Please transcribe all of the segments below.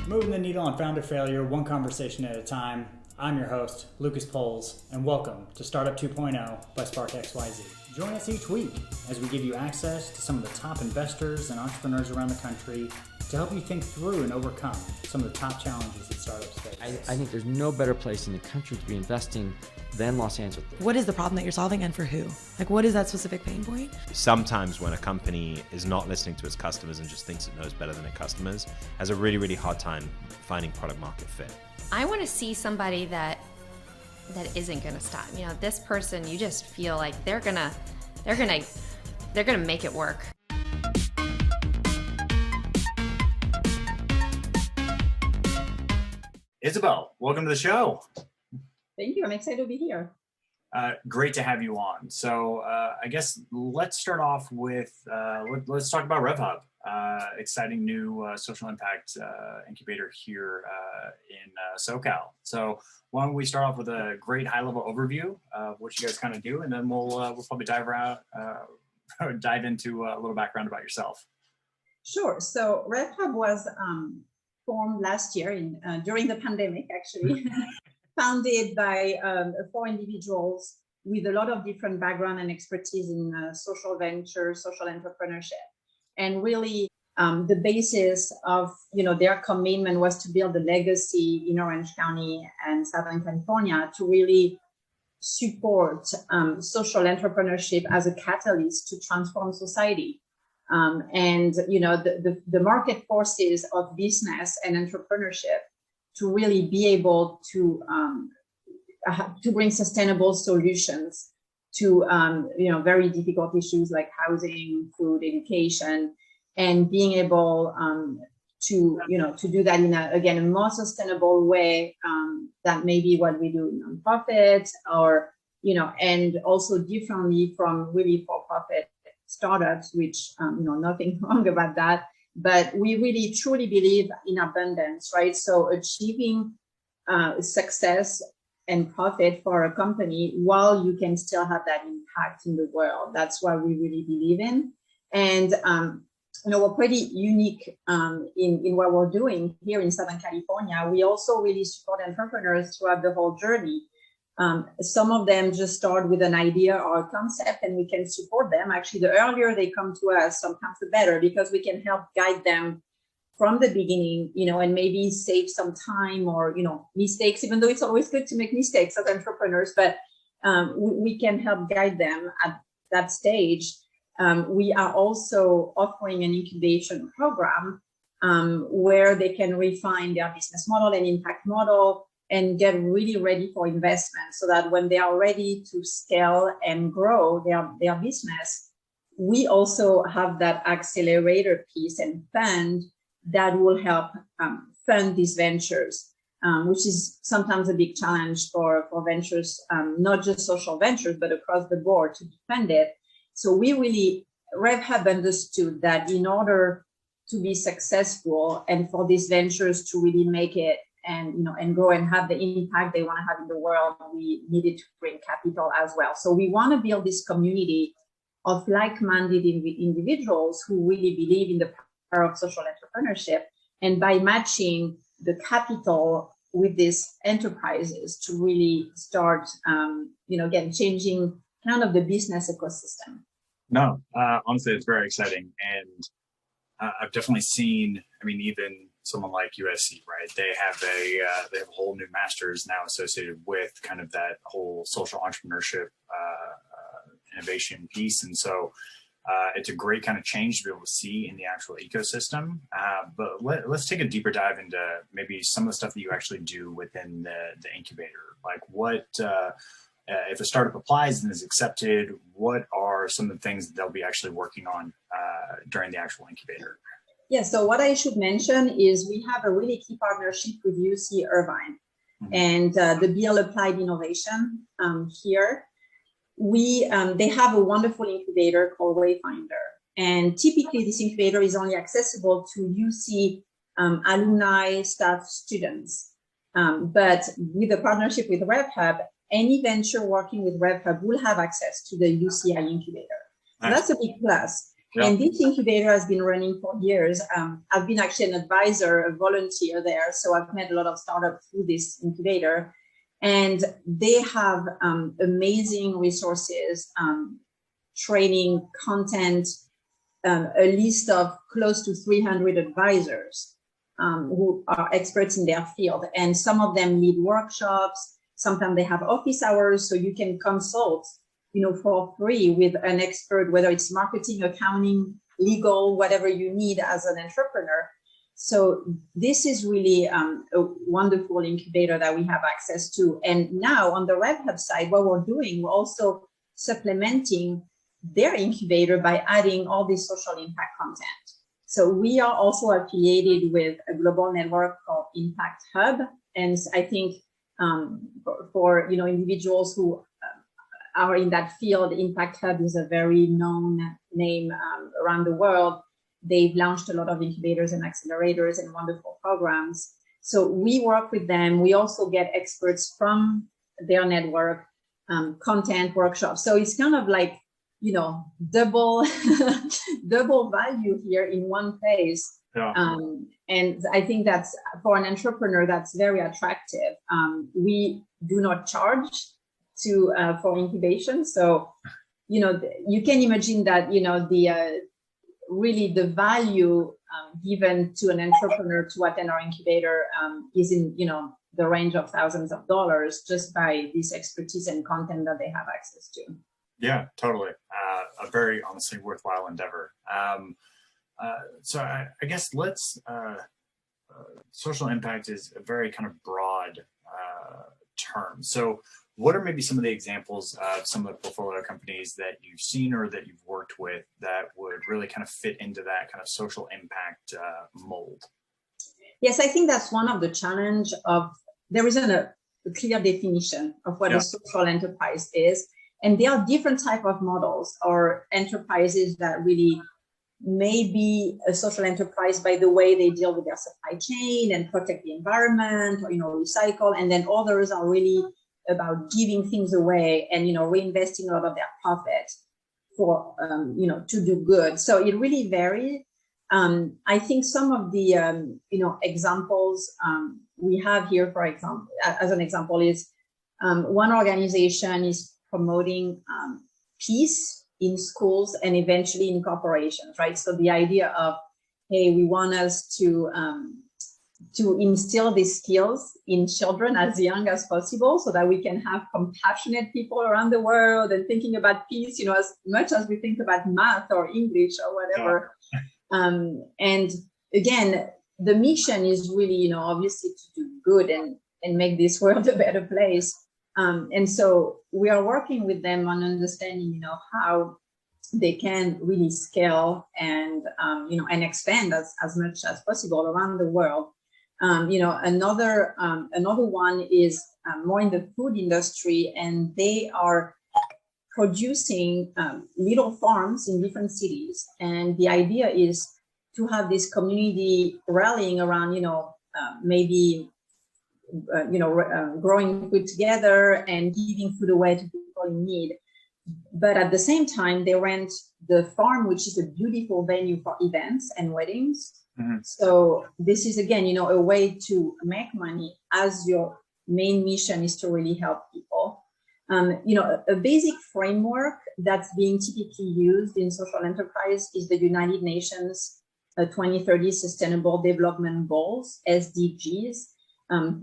Moving the needle on founder failure, one conversation at a time. I'm your host, Lucas Poles, and welcome to Startup 2.0 by Spark XYZ. Join us each week as we give you access to some of the top investors and entrepreneurs around the country to help you think through and overcome some of the top challenges that startups face. I think there's no better place in the country to be investing than Los Angeles. What is the problem that you're solving and for who? Like, what is that specific pain point? Sometimes when a company is not listening to its customers and just thinks it knows better than its customers, has a really, really hard time finding product market fit. I want to see somebody that isn't going to stop. You know, this person, you just feel like they're gonna make it work. Isabelle, welcome to the show. Thank you. I'm excited to be here. Great to have you on. So I guess let's start off with, let's talk about RevHub, exciting new social impact incubator here in SoCal. So why don't we start off with a great high level overview of what you guys kind of do, and then we'll probably dive into a little background about yourself. Sure. So RevHub was formed last year during the pandemic, actually. Founded by 4 individuals with a lot of different background and expertise in social venture, social entrepreneurship. And really the basis of their commitment was to build a legacy in Orange County and Southern California to really support social entrepreneurship as a catalyst to transform society. And the market forces of business and entrepreneurship to really be able to bring sustainable solutions to very difficult issues like housing, food, education, and being able to do that in a more sustainable way than maybe what we do in nonprofit, or and also differently from really for-profit startups, which nothing wrong about that. But we really truly believe in abundance, right? So achieving success and profit for a company while you can still have that impact in the world. That's what we really believe in. And, we're pretty unique in what we're doing here in Southern California. We also really support entrepreneurs throughout the whole journey. Some of them just start with an idea or a concept, and we can support them. Actually, the earlier they come to us, sometimes the better, because we can help guide them from the beginning, and maybe save some time or, mistakes, even though it's always good to make mistakes as entrepreneurs, but we can help guide them at that stage. We are also offering an incubation program where they can refine their business model and impact model and get really ready for investment, so that when they are ready to scale and grow their business, we also have that accelerator piece and fund that will help fund these ventures, which is sometimes a big challenge for ventures, not just social ventures, but across the board to be funded. So RevHub understood that in order to be successful and for these ventures to really make it and grow and have the impact they want to have in the world, we needed to bring capital as well. So we want to build this community of like-minded individuals who really believe in the power of social entrepreneurship, and by matching the capital with these enterprises to really start, again, changing kind of the business ecosystem. No, honestly, it's very exciting. And I've definitely seen, even someone like USC, right? They have a whole new master's now associated with kind of that whole social entrepreneurship innovation piece. And so it's a great kind of change to be able to see in the actual ecosystem. But let's take a deeper dive into maybe some of the stuff that you actually do within the incubator. Like what, if a startup applies and is accepted, what are some of the things that they'll be actually working on during the actual incubator? Yeah, so what I should mention is we have a really key partnership with UC Irvine and the BL Applied Innovation here. They have a wonderful incubator called Wayfinder. And typically this incubator is only accessible to UC alumni, staff, students. But with a partnership with RevHub, any venture working with RevHub will have access to the UCI incubator. So that's a big plus. And this incubator has been running for years. I've been actually an advisor, a volunteer there. So I've met a lot of startups through this incubator. And they have amazing resources, training, content, a list of close to 300 advisors who are experts in their field. And some of them lead workshops. Sometimes they have office hours, so you can consult, for free with an expert, whether it's marketing, accounting, legal, whatever you need as an entrepreneur. So this is really a wonderful incubator that we have access to. And now on the RevHub side, what we're doing, we're also supplementing their incubator by adding all this social impact content. So we are also affiliated with a global network called Impact Hub. And I think for individuals who are in that field, Impact Hub is a very known name around the world. They've launched a lot of incubators and accelerators and wonderful programs. So we work with them. We also get experts from their network, content, workshops. So it's kind of like, double value here in one place. Yeah. And I think that's, for an entrepreneur, that's very attractive. We do not charge for incubation. So, you can imagine that, really the value given to an entrepreneur to attend our incubator is in, the range of thousands of dollars just by this expertise and content that they have access to. Yeah, totally. A very honestly worthwhile endeavor. So I guess social impact is a very kind of broad term. So what are maybe some of the examples of some of the portfolio companies that you've seen or that you've worked with that would really kind of fit into that kind of social impact mold? Yes, I think that's one of the challenge of, there isn't a clear definition of what a social enterprise is. And there are different type of models or enterprises that really may be a social enterprise by the way they deal with their supply chain and protect the environment or, recycle. And then others are really about giving things away and, reinvesting a lot of their profit for, to do good. So it really varies. I think some of the, examples we have here, for example, as an example is one organization is promoting peace in schools and eventually in corporations, right? So the idea of, hey, we want us to instill these skills in children as young as possible so that we can have compassionate people around the world and thinking about peace, as much as we think about math or English or whatever. And again, the mission is really, obviously to do good and make this world a better place. And so we are working with them on understanding, how they can really scale and, and expand as much as possible around the world. Another one is more in the food industry, and they are producing little farms in different cities. And the idea is to have this community rallying around, growing food together and giving food away to people in need. But at the same time, they rent the farm, which is a beautiful venue for events and weddings. Mm-hmm. So this is, again, a way to make money as your main mission is to really help people. A basic framework that's being typically used in social enterprise is the United Nations 2030 Sustainable Development Goals, SDGs.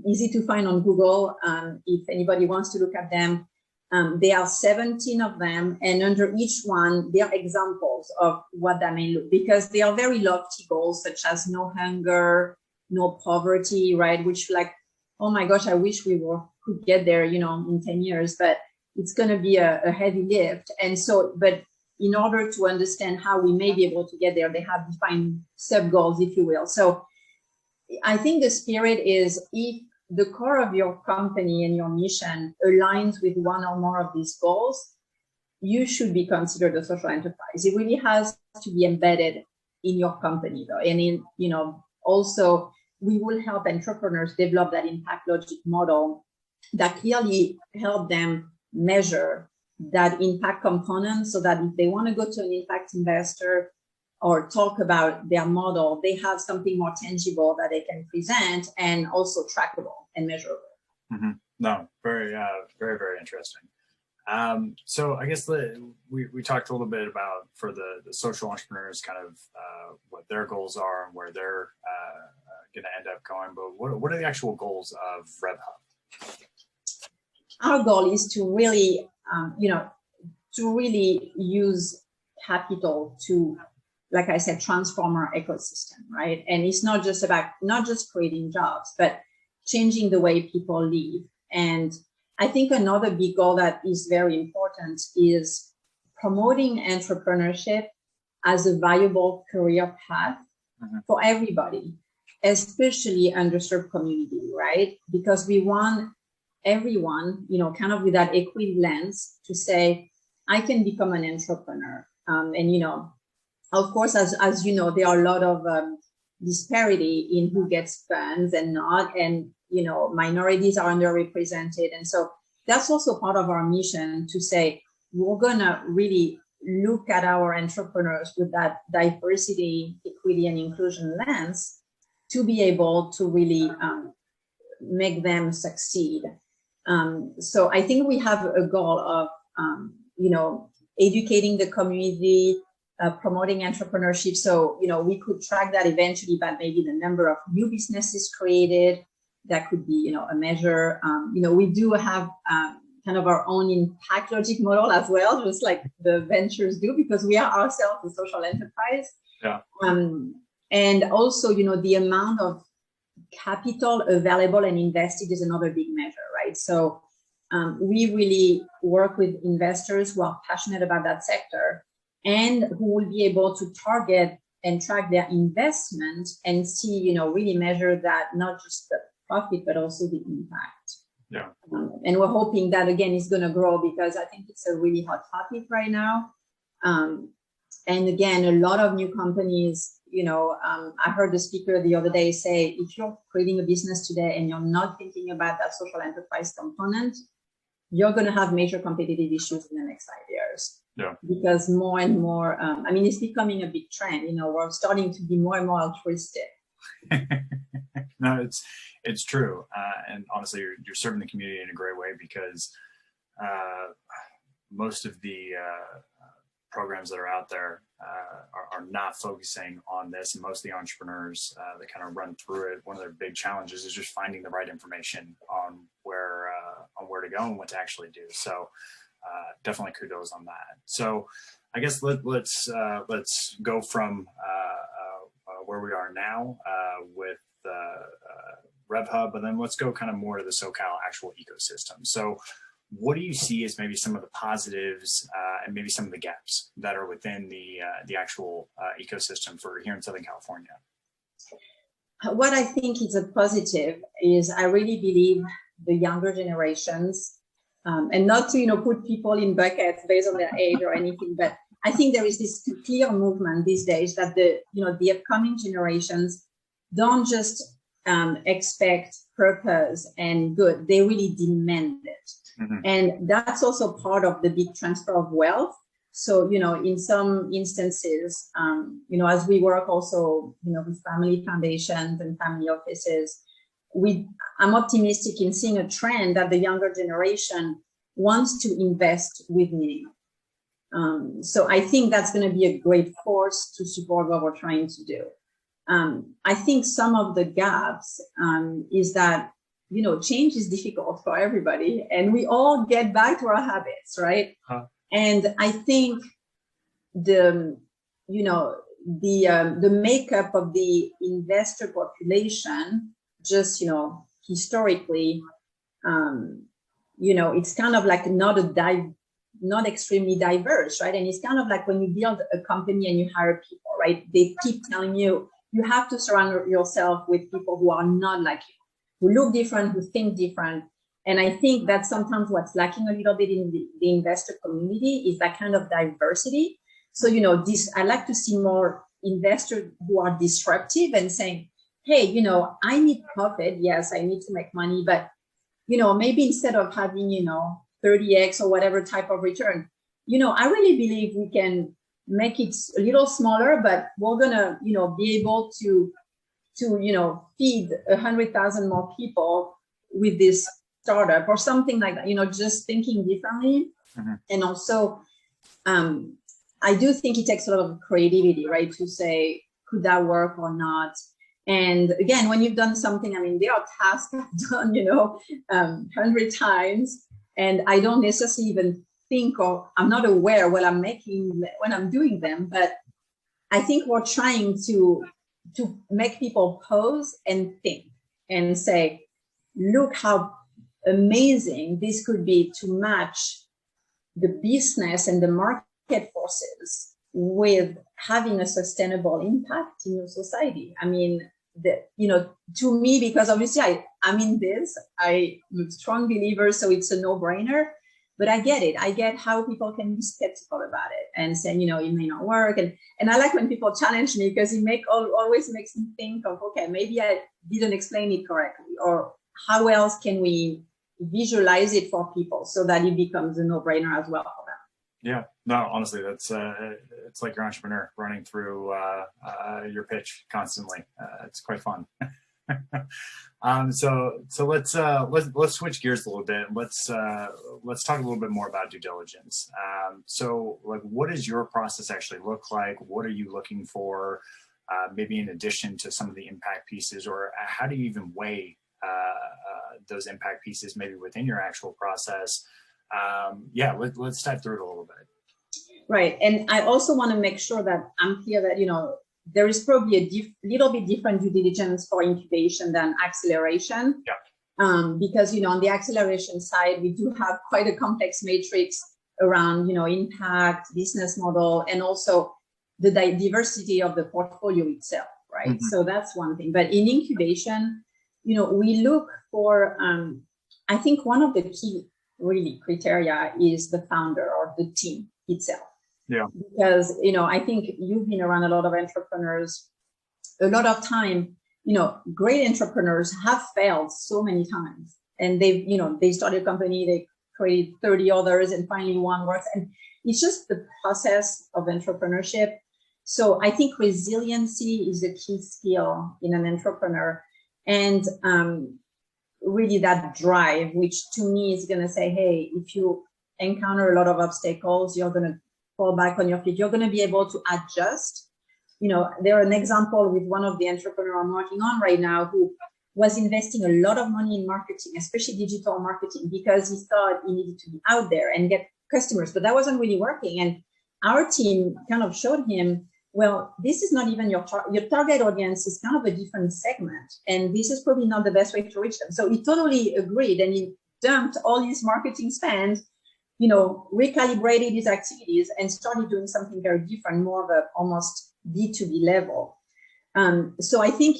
Easy to find on Google if anybody wants to look at them. There are 17 of them, and under each one, there are examples of what that may look, because they are very lofty goals, such as no hunger, no poverty, right? Which, like, oh my gosh, I wish we could get there, in 10 years, but it's going to be a heavy lift. And so, but in order to understand how we may be able to get there, they have defined sub goals, if you will. So I think the spirit is, if the core of your company and your mission aligns with one or more of these goals, you should be considered a social enterprise. It really has to be embedded in your company, though. And also we will help entrepreneurs develop that impact logic model that clearly help them measure that impact component, so that if they want to go to an impact investor, or talk about their model, they have something more tangible that they can present and also trackable and measurable. Mm-hmm. No, very, very interesting. So I guess we talked a little bit about for the social entrepreneurs, kind of what their goals are and where they're going to end up going. But what are the actual goals of RevHub? Our goal is to really, to really use capital to, like I said, transform our ecosystem, right? And it's not just about not just creating jobs, but changing the way people live. And I think another big goal that is very important is promoting entrepreneurship as a viable career path for everybody, especially underserved community, right? Because we want everyone, kind of with that equity lens to say, I can become an entrepreneur. And, of course, as you know, there are a lot of disparity in who gets funds and not, and, minorities are underrepresented. And so that's also part of our mission to say, we're going to really look at our entrepreneurs with that diversity, equity, and inclusion lens to be able to really make them succeed. So I think we have a goal of, educating the community, promoting entrepreneurship. So, we could track that eventually by maybe the number of new businesses created. That could be, a measure. We do have kind of our own impact logic model as well, just like the ventures do, because we are ourselves a social enterprise. Yeah. And also, the amount of capital available and invested is another big measure, right? So we really work with investors who are passionate about that sector and who will be able to target and track their investment and see, really measure that, not just the profit, but also the impact. Yeah. And we're hoping that, again, is going to grow because I think it's a really hot topic right now. And again, a lot of new companies, I heard the speaker the other day say, if you're creating a business today and you're not thinking about that social enterprise component, you're going to have major competitive issues in the next 5 years. Yeah. Because more and more, it's becoming a big trend. We're starting to be more and more altruistic. No, it's true. And honestly, you're serving the community in a great way because most of the programs that are out there are not focusing on this. And most of the entrepreneurs that kind of run through it, one of their big challenges is just finding the right information on where to go and what to actually do. So definitely kudos on that. So I guess let's go from where we are now with RevHub, and then let's go kind of more to the SoCal actual ecosystem. So what do you see as maybe some of the positives and maybe some of the gaps that are within the actual ecosystem for here in Southern California? What I think is a positive is I really believe the younger generations, and not to put people in buckets based on their age or anything, but I think there is this clear movement these days that the upcoming generations don't just expect purpose and good, they really demand it. Mm-hmm. And that's also part of the big transfer of wealth. So, in some instances, as we work also, with family foundations and family offices, I'm optimistic in seeing a trend that the younger generation wants to invest with meaning. So I think that's going to be a great force to support what we're trying to do. I think some of the gaps is that, change is difficult for everybody and we all get back to our habits, right? Huh. And I think the makeup of the investor population, just, historically, it's kind of like not extremely diverse, right? And it's kind of like when you build a company and you hire people, right? They keep telling you, you have to surround yourself with people who are not like you, who look different, who think different. And I think that's sometimes what's lacking a little bit in the investor community is that kind of diversity. So, I like to see more investors who are disruptive and saying, hey, I need profit. Yes, I need to make money, but, maybe instead of having, 30x or whatever type of return, I really believe we can make it a little smaller, but we're gonna, be able to feed 100,000 more people with this startup or something like that. Just thinking differently. And also, I do think it takes a lot of creativity, right, to say, could that work or not? And again, when you've done something, there are tasks I've done, 100 times, and I don't necessarily even think, or I'm not aware what I'm making when I'm doing them. But I think we're trying to make people pause and think and say, look how amazing this could be to match the business and the market forces with having a sustainable impact in your society. To me, because obviously I'm in this, I'm a strong believer, so it's a no-brainer, but I get it. I get how people can be skeptical about it and say, it may not work. And I like when people challenge me, because it always makes me think of, okay, maybe I didn't explain it correctly, or how else can we visualize it for people so that it becomes a no-brainer as well for them. Yeah, no, honestly, that's it's like your entrepreneur running through your pitch constantly. It's quite fun. So let's switch gears a little bit. Let's talk a little bit more about due diligence. So like, what does your process actually look like? What are you looking for? Maybe in addition to some of the impact pieces, or how do you even weigh those impact pieces maybe within your actual process? Let's dive through it a little bit. Right. And I also want to make sure that I'm clear that, there is probably a little bit different due diligence for incubation than acceleration. Yeah. Because, on the acceleration side, we do have quite a complex matrix around, impact, business model, and also the diversity of the portfolio itself, right? Mm-hmm. So that's one thing. But in incubation, we look for, I think one of the key really criteria is the founder or the team itself. Yeah. Because, I think you've been around a lot of entrepreneurs. A lot of time, great entrepreneurs have failed so many times, and they started a company, they created 30 others, and finally one works. And it's just the process of entrepreneurship. So I think resiliency is a key skill in an entrepreneur. And really that drive, which to me is going to say, hey, if you encounter a lot of obstacles, you're going to fall back on your feet. You're going to be able to adjust. There's an example with one of the entrepreneurs I'm working on right now, who was investing a lot of money in marketing, especially digital marketing, because he thought he needed to be out there and get customers, but that wasn't really working. And our team kind of showed him, well, this is not even your target audience is kind of a different segment, and this is probably not the best way to reach them. So he totally agreed, and he dumped all his marketing spend, recalibrated his activities, and started doing something very different, more of a almost B2B level. So I think,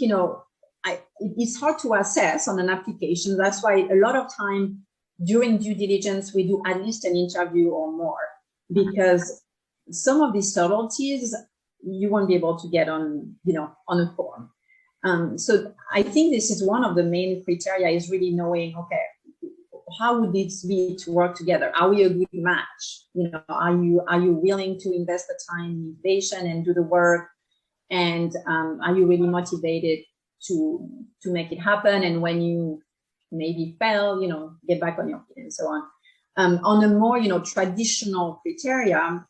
it's hard to assess on an application. That's why a lot of time during due diligence, we do at least an interview or more, because some of these subtleties you won't be able to get on a form. So I think this is one of the main criteria, is really knowing, okay, how would this be to work together? Are we a good match? Are you willing to invest the time in innovation and do the work? And are you really motivated to make it happen? And when you maybe fail, get back on your feet and so on. On a more, traditional criteria,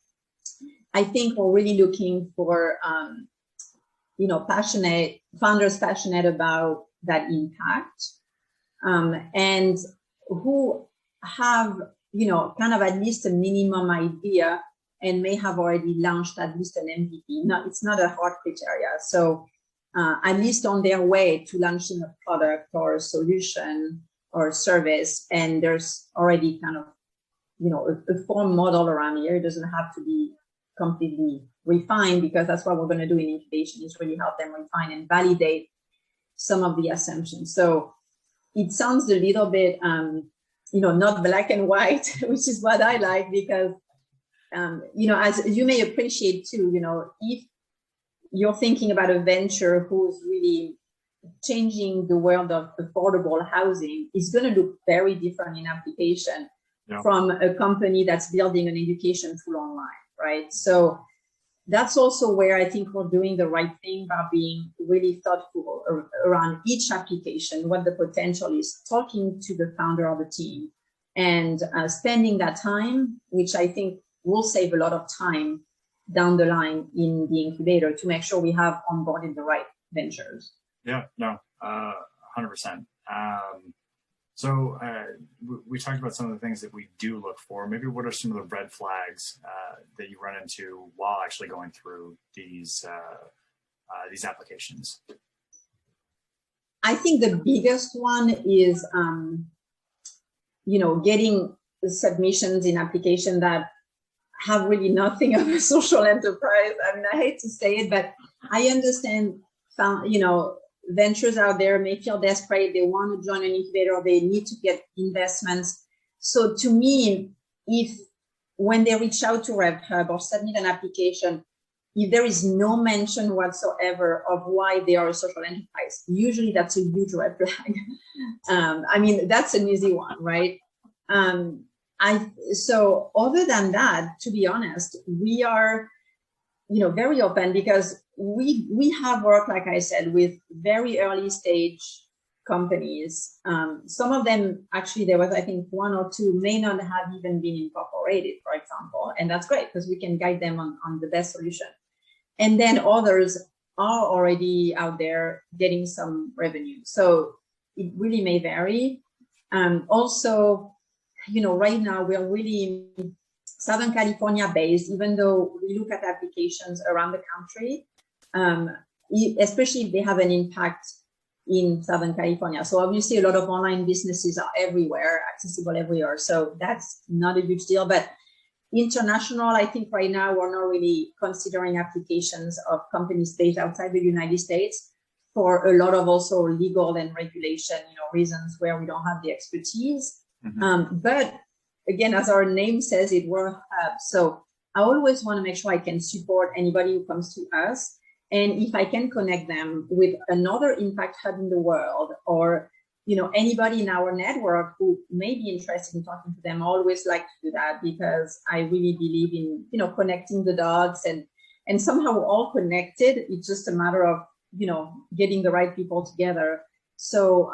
I think we're really looking for, passionate founders, passionate about that impact, and who have, kind of at least a minimum idea and may have already launched at least an MVP. No, it's not a hard criteria. So at least on their way to launching a product or a solution or a service, and there's already kind of, a form model around here. It doesn't have to be completely refined, because that's what we're going to do in incubation, is really help them refine and validate some of the assumptions. So it sounds a little bit, not black and white, which is what I like, because, as you may appreciate too, if you're thinking about a venture who's really changing the world of affordable housing, is going to look very different in application from a company that's building an education tool online, right? So that's also where I think we're doing the right thing by being really thoughtful around each application, what the potential is, talking to the founder of the team, and spending that time, which I think will save a lot of time down the line in the incubator to make sure we have onboarded the right ventures. Yeah, no, 100%. So we talked about some of the things that we do look for. Maybe what are some of the red flags that you run into while actually going through these applications? I think the biggest one is, getting submissions in application that have really nothing of a social enterprise. I mean, I hate to say it, but I understand, ventures out there may feel desperate. They want to join an incubator, they need to get investments. So to me, when they reach out to RevHub or submit an application, if there is no mention whatsoever of why they are a social enterprise, usually that's a huge red flag. I mean, that's an easy one, right? So other than that, to be honest, we are, very open because we have worked, like I said, with very early stage companies. Some of them, actually, there was, I think, one or two may not have even been incorporated, for example, and that's great because we can guide them on the best solution. And then others are already out there getting some revenue. So it really may vary. Also, right now we're really Southern California based, even though we look at applications around the country, especially if they have an impact in Southern California. So obviously a lot of online businesses are everywhere, accessible everywhere. So that's not a huge deal, but international, I think right now we're not really considering applications of companies based outside the United States for a lot of also legal and regulation, reasons where we don't have the expertise. Mm-hmm. But again, as our name says, it will have. So I always want to make sure I can support anybody who comes to us. And if I can connect them with another impact hub in the world, or anybody in our network who may be interested in talking to them, I always like to do that because I really believe in, connecting the dots and somehow we're all connected. It's just a matter of, getting the right people together. So,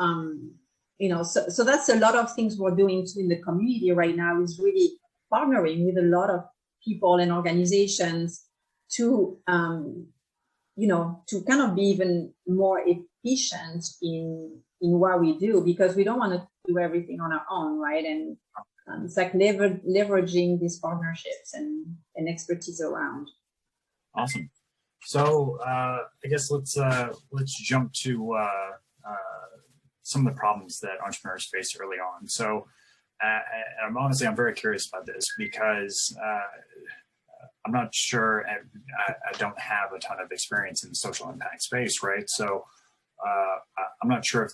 so that's a lot of things we're doing too in the community right now, is really partnering with a lot of people and organizations to, to kind of be even more efficient in what we do, because we don't want to do everything on our own, right? And it's like leveraging these partnerships and expertise around. Awesome. So I guess let's jump to some of the problems that entrepreneurs face early on. So I'm very curious about this because I'm not sure, I don't have a ton of experience in the social impact space, right? So I'm not sure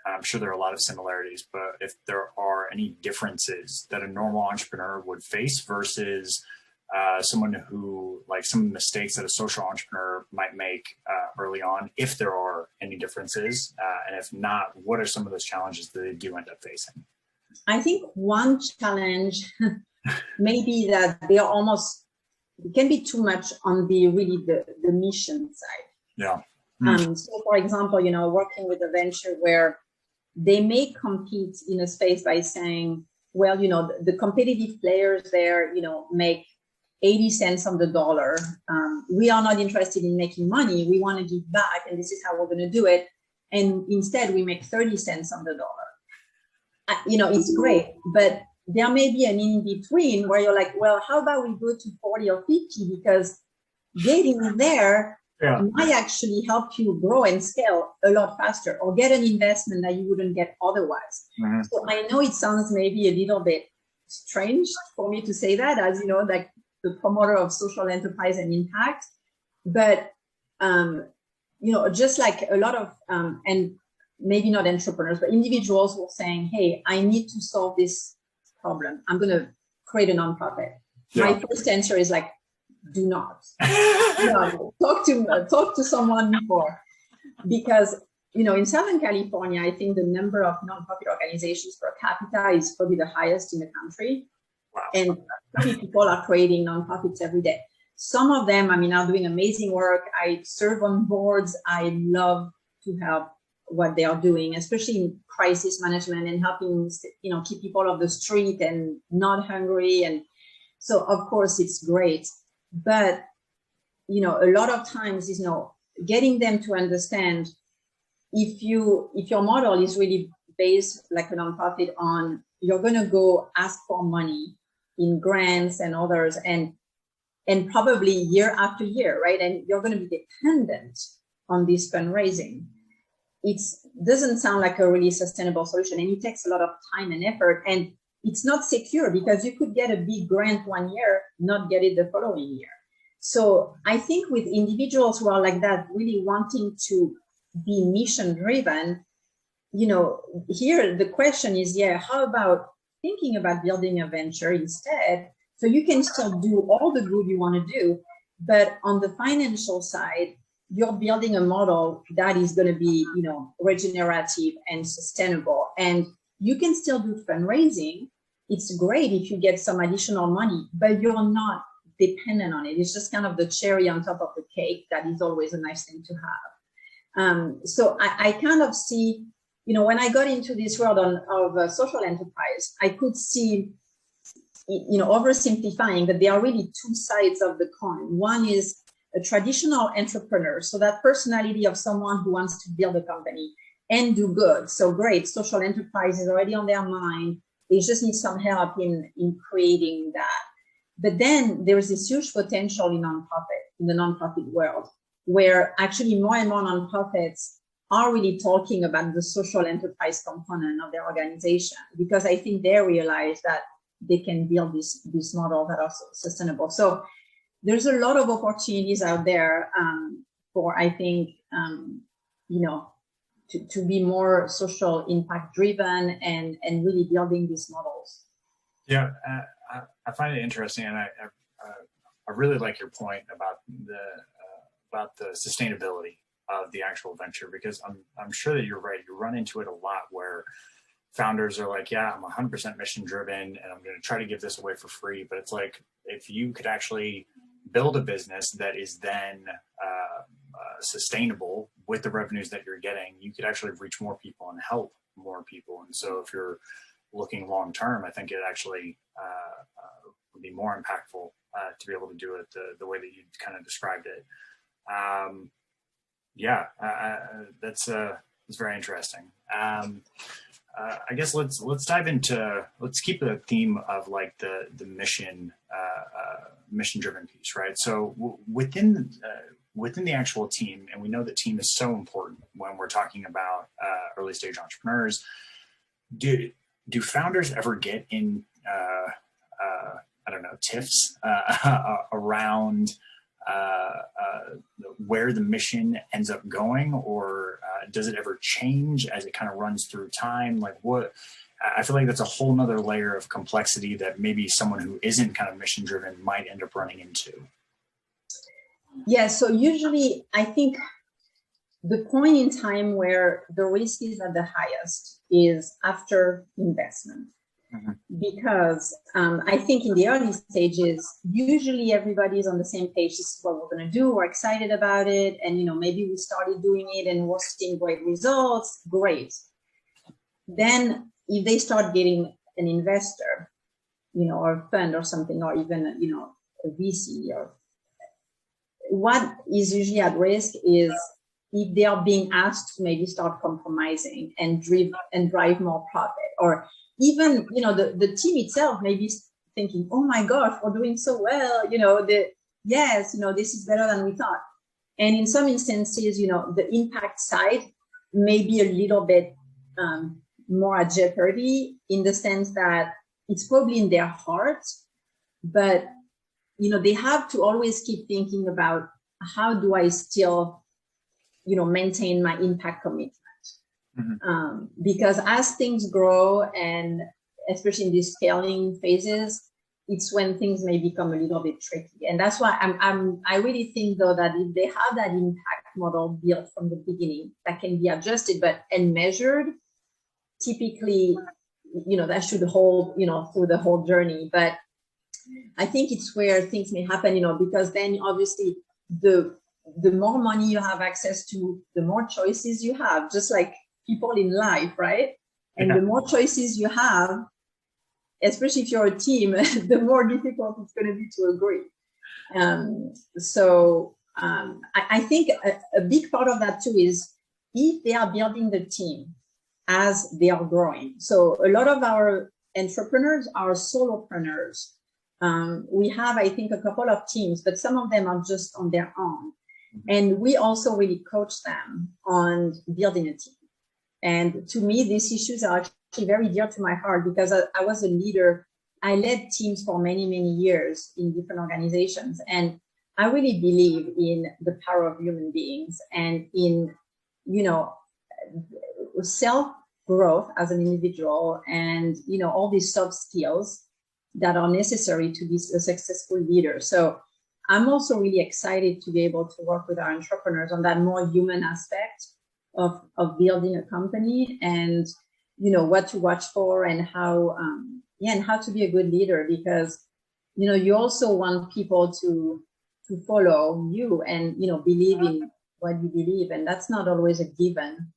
I'm sure there are a lot of similarities, but if there are any differences that a normal entrepreneur would face versus someone who, like, some of the mistakes that a social entrepreneur might make early on, if there are any differences, and if not, what are some of those challenges that they do end up facing? I think one challenge may be that it can be too much on the mission side. Yeah. So for example, working with a venture where they may compete in a space by saying, well, the competitive players there, make 80 cents on the dollar. We are not interested in making money. We want to give back, and this is how we're going to do it. And instead, we make 30 cents on the dollar. It's great, but there may be an in-between where you're like, well, how about we go to 40 or 50, because getting there might actually help you grow and scale a lot faster, or get an investment that you wouldn't get otherwise. Mm-hmm. So I know it sounds maybe a little bit strange for me to say that, as like the promoter of social enterprise and impact, but just like a lot of and maybe not entrepreneurs, but individuals were saying, hey, I need to solve this problem. I'm going to create a nonprofit. Yeah. My first answer is like, do not. Talk to someone before, because in Southern California, I think the number of nonprofit organizations per capita is probably the highest in the country. Wow. And many people are creating nonprofits every day. some of them, I mean, are doing amazing work. I serve on boards. I love to help what they are doing, especially in crisis management and helping, keep people off the street and not hungry. And so, of course, it's great. But, a lot of times is, getting them to understand if your model is really based like a nonprofit on, you're going to go ask for money in grants and others, and probably year after year, right? And you're going to be dependent on this fundraising. It doesn't sound like a really sustainable solution, and it takes a lot of time and effort, and it's not secure because you could get a big grant one year, not get it the following year. So I think with individuals who are like that, really wanting to be mission driven, here the question is, how about thinking about building a venture instead? So you can still do all the good you want to do, but on the financial side, you're building a model that is going to be, regenerative and sustainable. And you can still do fundraising. It's great if you get some additional money, but you're not dependent on it. It's just kind of the cherry on top of the cake that is always a nice thing to have. So I kind of see, when I got into this world of social enterprise, I could see, oversimplifying that there are really two sides of the coin. One is a traditional entrepreneur, so that personality of someone who wants to build a company and do good. So great, social enterprise is already on their mind. They just need some help in creating that. But then there is this huge potential in the nonprofit world, where actually more and more nonprofits are really talking about the social enterprise component of their organization, because I think they realize that they can build this model that are sustainable. So there's a lot of opportunities out there for, I think, to be more social impact driven and really building these models. Yeah, I find it interesting, and I really like your point about the sustainability of the actual venture, because I'm sure that you're right. You run into it a lot where founders are like, yeah, I'm 100% mission driven and I'm going to try to give this away for free. But it's like, if you could actually build a business that is then sustainable with the revenues that you're getting, you could actually reach more people and help more people. And so if you're looking long term, I think it actually would be more impactful to be able to do it the way that you kind of described it. That's very interesting. I guess let's dive into, let's keep the theme of like the mission driven piece, right? So within the actual team, and we know that team is so important when we're talking about early stage entrepreneurs. Do founders ever get in I don't know, tiffs around where the mission ends up going, or does it ever change as it kind of runs through time? Like, what, I feel like that's a whole nother layer of complexity that maybe someone who isn't kind of mission driven might end up running into. Yeah, so usually I think the point in time where the risk is at the highest is after investment. Mm-hmm. Because I think in the early stages, usually everybody's on the same page. This is what we're going to do. We're excited about it. And, maybe we started doing it and we're seeing great results. Great. Then if they start getting an investor, or a fund or something, or even, a VC, or what is usually at risk is if they are being asked to maybe start compromising and drive more profit, or even, the team itself may be thinking, oh my gosh, we're doing so well, this is better than we thought. And in some instances, the impact side may be a little bit more at jeopardy, in the sense that it's probably in their heart, but, they have to always keep thinking about, how do I still, maintain my impact commitment? Mm-hmm. Because as things grow, and especially in these scaling phases, it's when things may become a little bit tricky. And that's why I really think, though, that if they have that impact model built from the beginning that can be adjusted and measured, typically, that should hold, through the whole journey. But I think it's where things may happen, because then obviously the more money you have access to, the more choices you have, just like people in life, right? And the more choices you have, especially if you're a team, the more difficult it's going to be to agree. I think a big part of that too is if they are building the team as they are growing. So a lot of our entrepreneurs are solopreneurs. We have, I think, a couple of teams, but some of them are just on their own. And we also really coach them on building a team. And to me, these issues are actually very dear to my heart because I was a leader. I led teams for many, many years in different organizations. And I really believe in the power of human beings and in, self-growth as an individual and, all these soft skills that are necessary to be a successful leader. So I'm also really excited to be able to work with our entrepreneurs on that more human aspect of building a company and, what to watch for and how, and how to be a good leader because, you also want people to follow you and, believe in what you believe. And that's not always a given.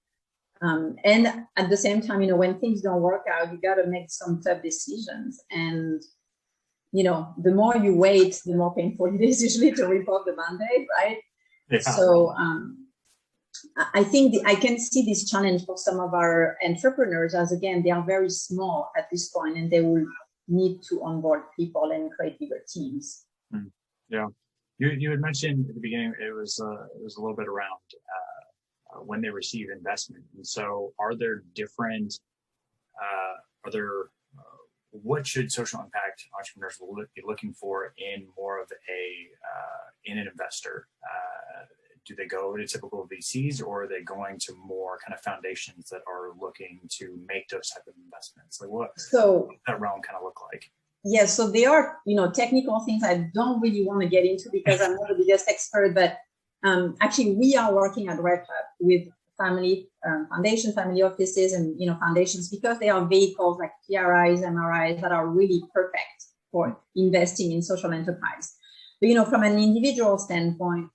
And at the same time, when things don't work out, you got to make some tough decisions. And, the more you wait, the more painful it is usually to rip off the Band-Aid, right? Yeah. So I think I can see this challenge for some of our entrepreneurs as, again, they are very small at this point and they will need to onboard people and create bigger teams. Yeah. You had mentioned at the beginning, it was a little bit around when they receive investment. And so are there different, what should social impact entrepreneurs be looking for in more of in an investor? Do they go to typical VCs or are they going to more kind of foundations that are looking to make those type of investments? Like what does that realm kind of look like? Yes, so there are, technical things I don't really want to get into because I'm not the biggest expert, but actually we are working at RevHub with family offices and, foundations because they are vehicles like PRIs, MRIs that are really perfect for investing in social enterprise. But, from an individual standpoint,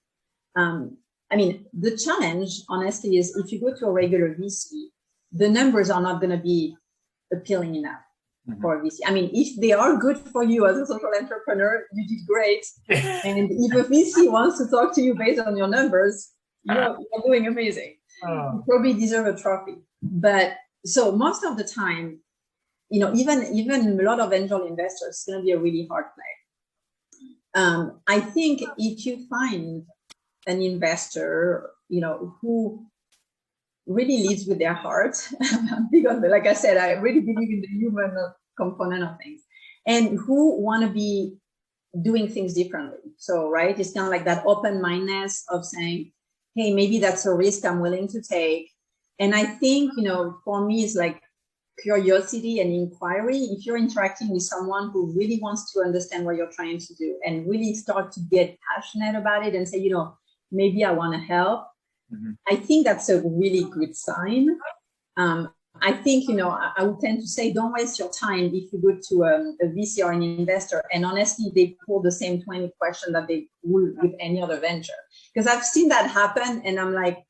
the challenge, honestly, is if you go to a regular VC, the numbers are not going to be appealing enough for a VC. If they are good for you as a social entrepreneur, you did great. And if a VC wants to talk to you based on your numbers, you're doing amazing. You probably deserve a trophy. But so most of the time, even a lot of angel investors, it's going to be a really hard play. I think if you find an investor, who really leads with their heart, because like I said, I really believe in the human component of things, and who want to be doing things differently. So, right, it's kind of like that open-mindedness of saying, hey, maybe that's a risk I'm willing to take. And I think, for me, it's like curiosity and inquiry. If you're interacting with someone who really wants to understand what you're trying to do and really start to get passionate about it and say, maybe I want to help. I think that's a really good sign. I think, I would tend to say, don't waste your time if you go to a VC or an investor. And honestly, they pull the same 20 questions that they would with any other venture. Because I've seen that happen. And I'm like,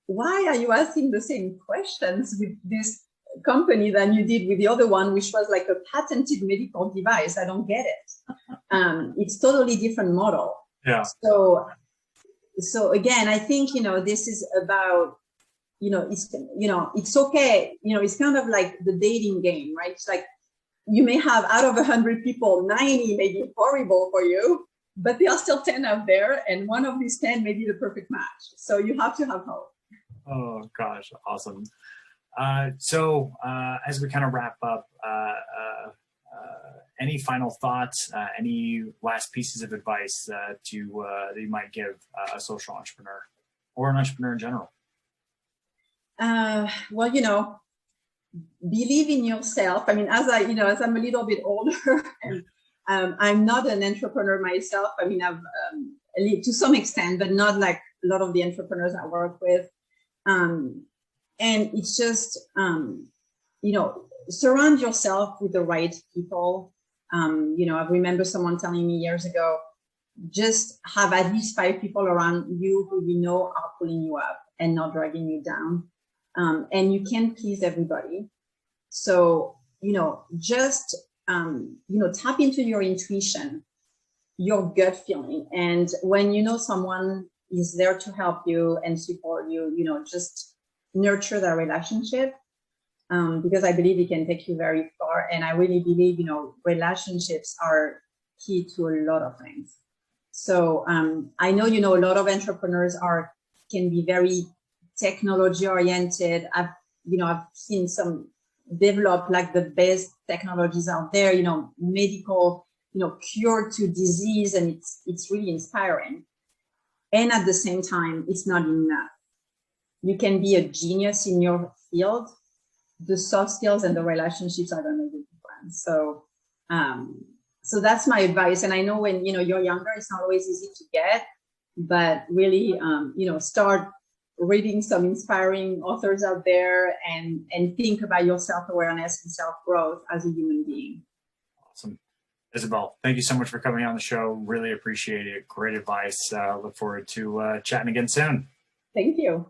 why are you asking the same questions with this company than you did with the other one, which was like a patented medical device? I don't get it. It's totally different model. Yeah. So again, I think, this is about, it's okay. It's kind of like the dating game, right? It's like you may have out of 100 people, 90 may be horrible for you, but there are still 10 out there. And one of these 10 may be the perfect match. So you have to have hope. Oh, gosh. Awesome. So as we kind of wrap up, any final thoughts, any last pieces of advice that you might give a social entrepreneur or an entrepreneur in general? Well, believe in yourself. As I'm a little bit older and I'm not an entrepreneur myself. I've to some extent, but not like a lot of the entrepreneurs I work with. And it's just, surround yourself with the right people. I remember someone telling me years ago, just have at least 5 people around you who you know are pulling you up and not dragging you down. And you can't please everybody. So, just, tap into your intuition, your gut feeling. And when you know someone is there to help you and support you, just nurture that relationship. Because I believe it can take you very far. And I really believe, relationships are key to a lot of things. So I know, a lot of entrepreneurs can be very technology oriented. I've seen some develop like the best technologies out there, medical, cure to disease, and it's really inspiring. And at the same time, it's not enough. You can be a genius in your field. The soft skills and the relationships are going to make a difference. So that's my advice. And I know when, you're younger, it's not always easy to get, but really, start reading some inspiring authors out there and think about your self-awareness and self-growth as a human being. Awesome. Isabelle, thank you so much for coming on the show. Really appreciate it. Great advice. Look forward to chatting again soon. Thank you.